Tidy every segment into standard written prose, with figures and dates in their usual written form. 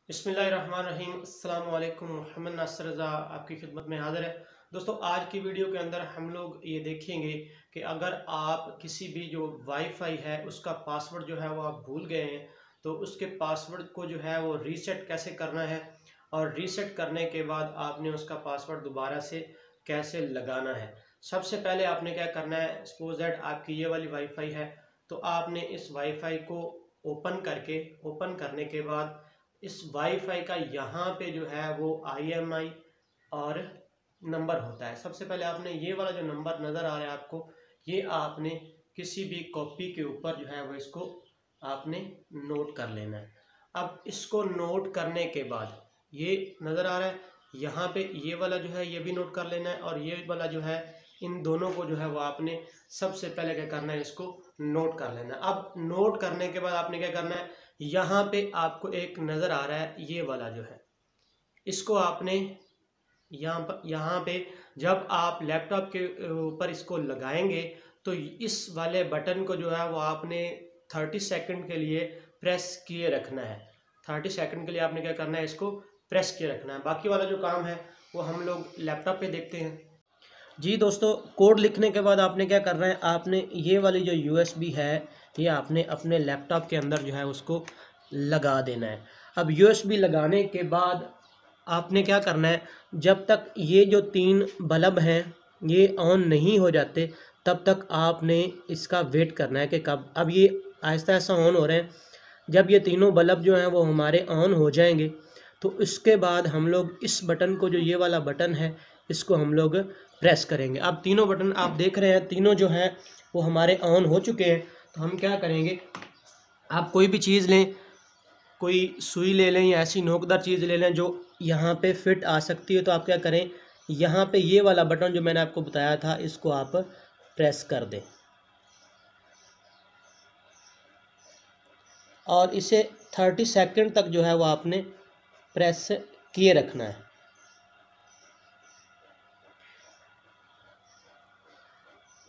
बिस्मिल्लाहिर्रहमानिर्रहीम। अस्सलाम वालेकुम। मोहम्मद नासिर रज़ा आपकी खिदमत में हाज़िर है। दोस्तों, आज की वीडियो के अंदर हम लोग ये देखेंगे कि अगर आप किसी भी जो वाईफाई है उसका पासवर्ड जो है वो आप भूल गए हैं, तो उसके पासवर्ड को जो है वो रीसेट कैसे करना है, और रीसेट करने के बाद आपने उसका पासवर्ड दोबारा से कैसे लगाना है। सबसे पहले आपने क्या करना है, सपोज दैट आपकी ये वाली वाईफाई है, तो आपने इस वाईफाई को ओपन करने के बाद इस वाईफाई का यहाँ पे जो है वो IMI और नंबर होता है। सबसे पहले आपने ये वाला जो नंबर नज़र आ रहा है आपको, ये आपने किसी भी कॉपी के ऊपर जो है वो इसको आपने नोट कर लेना है। अब इसको नोट करने के बाद ये नज़र आ रहा है यहाँ पे, ये वाला जो है ये भी नोट कर लेना है, और ये वाला जो है इन दोनों को जो है वो आपने सबसे पहले क्या करना है, इसको नोट कर लेना है। अब नोट करने के बाद आपने क्या करना है, यहाँ पे आपको एक नज़र आ रहा है ये वाला जो है, इसको आपने यहाँ पे जब आप लैपटॉप के ऊपर इसको लगाएंगे तो इस वाले बटन को जो है वो आपने 30 सेकंड के लिए प्रेस किए रखना है। 30 सेकंड के लिए आपने क्या करना है, इसको प्रेस किए रखना है। बाकी वाला जो काम है वो हम लोग लैपटॉप पे देखते हैं। जी दोस्तों, कोड लिखने के बाद आपने क्या करना है, आपने ये वाली जो USB है ये आपने अपने लैपटॉप के अंदर जो है उसको लगा देना है। अब USB लगाने के बाद आपने क्या करना है, जब तक ये जो 3 बल्ब हैं ये ऑन नहीं हो जाते तब तक आपने इसका वेट करना है कि कब। अब ये आहिस्ता आहिस्ता ऑन हो रहे हैं। जब ये तीनों बल्ब जो हैं वो हमारे ऑन हो जाएंगे तो इसके बाद हम लोग इस बटन को, जो ये वाला बटन है, इसको हम लोग प्रेस करेंगे। अब तीनों बटन आप देख रहे हैं, तीनों जो हैं वो हमारे ऑन हो चुके हैं। तो हम क्या करेंगे, आप कोई भी चीज़ लें, कोई सुई ले लें या ऐसी नोकदार चीज़ ले लें जो यहाँ पे फिट आ सकती है। तो आप क्या करें, यहाँ पे ये वाला बटन जो मैंने आपको बताया था इसको आप प्रेस कर दें और इसे 30 सेकंड तक जो है वो आपने प्रेस किए रखना है।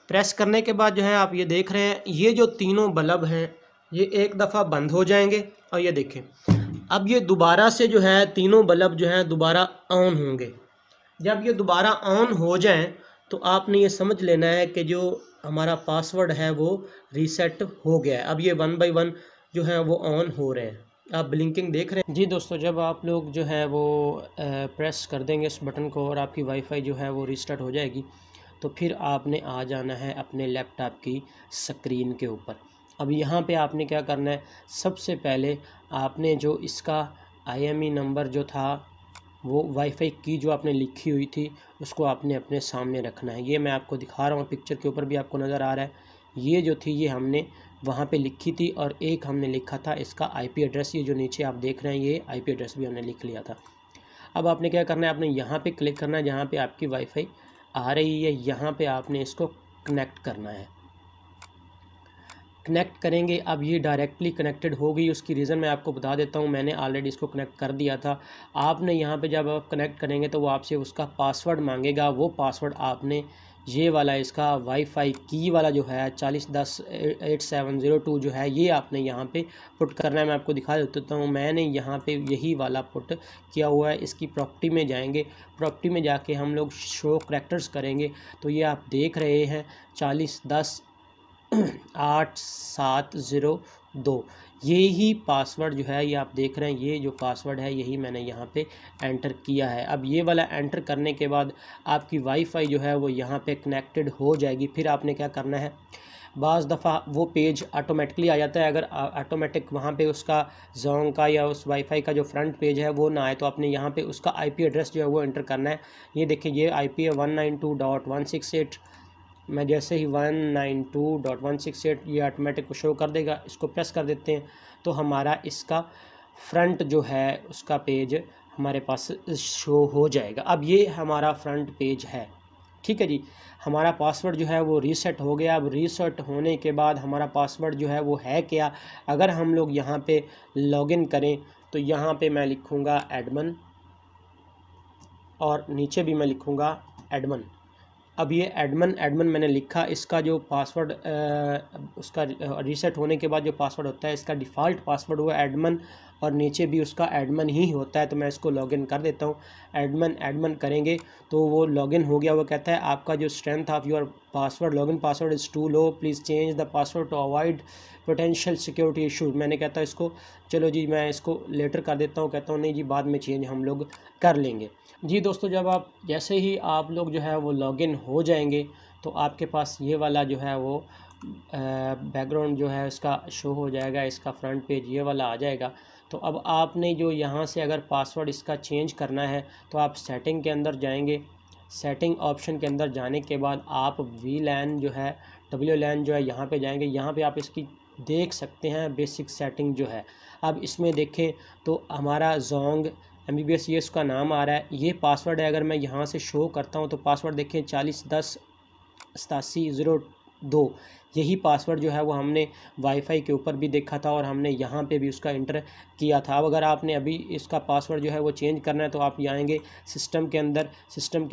प्रेस करने के बाद जो है आप ये देख रहे हैं, ये जो तीनों बल्ब हैं ये एक दफ़ा बंद हो जाएंगे, और ये देखें अब ये दोबारा से जो है तीनों बल्ब जो हैं दोबारा ऑन होंगे। जब ये दोबारा ऑन हो जाएं तो आपने ये समझ लेना है कि जो हमारा पासवर्ड है वो रीसेट हो गया है। अब ये 1 बाय 1 जो है वो ऑन हो रहे हैं, आप ब्लिंकिंग देख रहे हैं। जी दोस्तों, जब आप लोग जो है वो प्रेस कर देंगे इस बटन को और आपकी वाईफाई जो है वो रीस्टार्ट हो जाएगी, तो फिर आपने आ जाना है अपने लैपटॉप की स्क्रीन के ऊपर। अब यहाँ पे आपने क्या करना है, सबसे पहले आपने जो इसका IME नंबर जो था, वो वाईफाई की जो आपने लिखी हुई थी उसको आपने अपने सामने रखना है। ये मैं आपको दिखा रहा हूँ, पिक्चर के ऊपर भी आपको नज़र आ रहा है। ये जो थी ये हमने वहाँ पे लिखी थी, और एक हमने लिखा था इसका IP एड्रेस, ये जो नीचे आप देख रहे हैं ये IP एड्रेस भी हमने लिख लिया था। अब आपने क्या करना है, आपने यहाँ पे क्लिक करना है जहाँ पे आपकी वाईफाई आ रही है, यहाँ पे आपने इसको कनेक्ट करना है। कनेक्ट करेंगे, अब ये डायरेक्टली कनेक्टेड हो गई। उसकी रीज़न मैं आपको बता देता हूँ, मैंने ऑलरेडी इसको कनेक्ट कर दिया था। आपने यहाँ पे जब आप कनेक्ट करेंगे तो वो आपसे उसका पासवर्ड मांगेगा। वो पासवर्ड आपने ये वाला इसका वाईफाई की वाला जो है 40108702 जो है ये आपने यहाँ पे पुट करना है। मैं आपको दिखा देता हूँ, मैंने यहाँ पे यही वाला पुट किया हुआ है। इसकी प्रॉपर्टी में जाएंगे, प्रॉपर्टी में जाके हम लोग शो करैक्टर्स करेंगे, तो ये आप देख रहे हैं 40108702, यही पासवर्ड जो है ये आप देख रहे हैं, ये जो पासवर्ड है यही मैंने यहाँ पे एंटर किया है। अब ये वाला एंटर करने के बाद आपकी वाईफाई जो है वो यहाँ पे कनेक्टेड हो जाएगी। फिर आपने क्या करना है, बाज़ दफ़ा वो पेज ऑटोमेटिकली आ जाता है, अगर ऑटोमेटिक वहाँ पे उसका जोंग का या उस वाईफाई का जो फ्रंट पेज है वो ना आए तो आपने यहाँ पे उसका IP एड्रेस जो है वो एंटर करना है। ये देखिए ये IP है 192.168। मैं जैसे ही 192.168 ये ऑटोमेटिक को शो कर देगा, इसको प्रेस कर देते हैं तो हमारा इसका फ्रंट जो है उसका पेज हमारे पास शो हो जाएगा। अब ये हमारा फ्रंट पेज है, ठीक है जी। हमारा पासवर्ड जो है वो रीसेट हो गया। अब रीसेट होने के बाद हमारा पासवर्ड जो है वो है क्या, अगर हम लोग यहाँ पे लॉगिन करें तो यहाँ पे मैं लिखूँगा एडमिन और नीचे भी मैं लिखूँगा एडमिन। अब ये एडमिन मैंने लिखा, इसका जो पासवर्ड उसका रीसेट होने के बाद जो पासवर्ड होता है इसका डिफ़ॉल्ट पासवर्ड हुआ एडमिन और नीचे भी उसका एडमिन ही होता है। तो मैं इसको लॉगिन कर देता हूँ। एडमिन करेंगे तो वो लॉगिन हो गया। वो कहता है आपका जो strength of your password login password is too low, please change the password to avoid potential security issue. मैंने कहता इसको चलो जी मैं इसको लेटर कर देता हूँ। कहता हूँ नहीं जी बाद में चेंज हम लोग कर लेंगे। जी दोस्तों, जब आप जैसे ही आप लोग जो है वो लॉगिन हो जाएंगे तो आपके पास ये वाला जो है वो बैकग्राउंड जो है इसका शो हो जाएगा, इसका फ्रंट पेज ये वाला आ जाएगा। तो अब आपने जो यहाँ से अगर पासवर्ड इसका चेंज करना है तो आप सेटिंग के अंदर जाएंगे। सेटिंग ऑप्शन के अंदर जाने के बाद आप VLAN जो है WLAN जो है यहाँ पे जाएंगे। यहाँ पे आप इसकी देख सकते हैं बेसिक सेटिंग जो है। अब इसमें देखें तो हमारा जोंग MBBS ये उसका नाम आ रहा है, ये पासवर्ड है। अगर मैं यहाँ से शो करता हूँ तो पासवर्ड देखें 40108702। यही पासवर्ड जो है वो हमने वाईफाई के ऊपर भी देखा था और हमने यहाँ पे भी उसका इंटर किया था। अब अगर आपने अभी इसका पासवर्ड जो है वो चेंज करना है तो आप जाएंगे सिस्टम के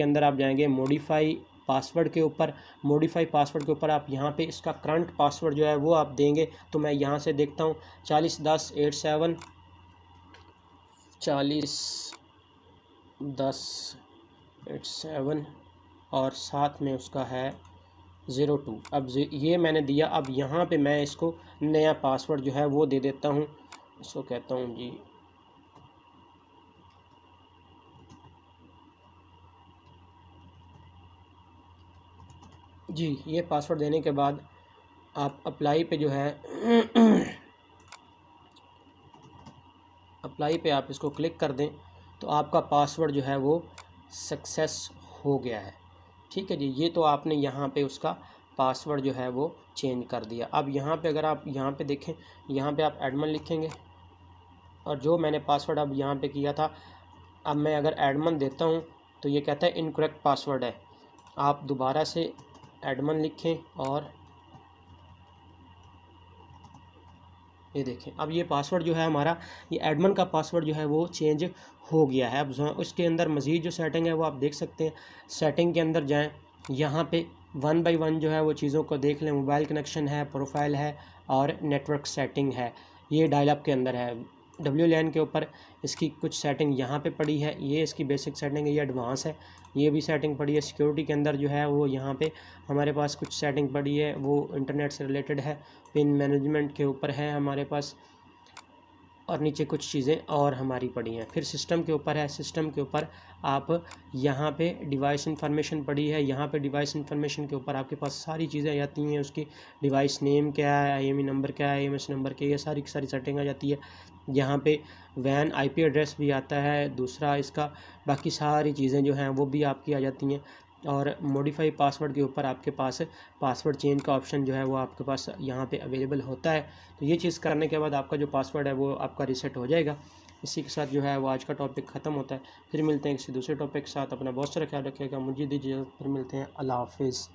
अंदर आप जाएंगे मॉडिफाई पासवर्ड के ऊपर। मॉडिफाई पासवर्ड के ऊपर आप यहाँ पे इसका करंट पासवर्ड जो है वो आप देंगे। तो मैं यहाँ से देखता हूँ 401087 और साथ में उसका है 02। अब ये मैंने दिया। अब यहाँ पे मैं इसको नया पासवर्ड जो है वो दे देता हूँ। इसको कहता हूँ जी ये पासवर्ड देने के बाद आप अप्लाई पे जो है अप्लाई पे आप इसको क्लिक कर दें तो आपका पासवर्ड जो है वो सक्सेस हो गया है। ठीक है जी, ये तो आपने यहाँ पे उसका पासवर्ड जो है वो चेंज कर दिया। अब यहाँ पे अगर आप यहाँ पे देखें, यहाँ पे आप एडमिन लिखेंगे और जो मैंने पासवर्ड अब यहाँ पे किया था, अब मैं अगर एडमिन देता हूँ तो ये कहता है इनकरेक्ट पासवर्ड है। आप दोबारा से एडमिन लिखें और ये देखें अब ये पासवर्ड जो है हमारा, ये एडमिन का पासवर्ड जो है वो चेंज हो गया है। अब उसके अंदर मज़ीद जो सेटिंग है वो आप देख सकते हैं। सेटिंग के अंदर जाएं, यहाँ पे 1 बाय 1 जो है वो चीज़ों को देख लें। मोबाइल कनेक्शन है, प्रोफाइल है और नेटवर्क सेटिंग है। ये डायल अप के अंदर है। WLAN के ऊपर इसकी कुछ सेटिंग यहाँ पे पड़ी है। ये इसकी बेसिक सेटिंग है, ये एडवांस है। ये भी सेटिंग पड़ी है। सिक्योरिटी के अंदर जो है वो यहाँ पे हमारे पास कुछ सेटिंग पड़ी है, वो इंटरनेट से रिलेटेड है। पिन मैनेजमेंट के ऊपर है हमारे पास और नीचे कुछ चीज़ें और हमारी पड़ी हैं। फिर सिस्टम के ऊपर है। सिस्टम के ऊपर आप यहाँ पे डिवाइस इंफॉर्मेशन पड़ी है। यहाँ पे डिवाइस इंफॉर्मेशन के ऊपर आपके पास सारी चीज़ें आ जाती हैं। उसकी डिवाइस नेम क्या है, IME नंबर क्या है, AMS नंबर क्या है, ये सारी की सारी सेटिंग आ जाती है। यहाँ पे WAN IP एड्रेस भी आता है। दूसरा इसका बाकी सारी चीज़ें जो हैं वो भी आपकी आ जाती हैं। और मॉडिफाई पासवर्ड के ऊपर आपके पास पासवर्ड चेंज का ऑप्शन जो है वो आपके पास यहाँ पे अवेलेबल होता है। तो ये चीज़ करने के बाद आपका जो पासवर्ड है वो आपका रीसेट हो जाएगा। इसी के साथ जो है वो आज का टॉपिक ख़त्म होता है। फिर मिलते हैं किसी दूसरे टॉपिक के साथ। अपना बहुत सारा ख्याल रखिएगा। मुझे दीजिए, फिर मिलते हैं। अल्लाह हाफिज़।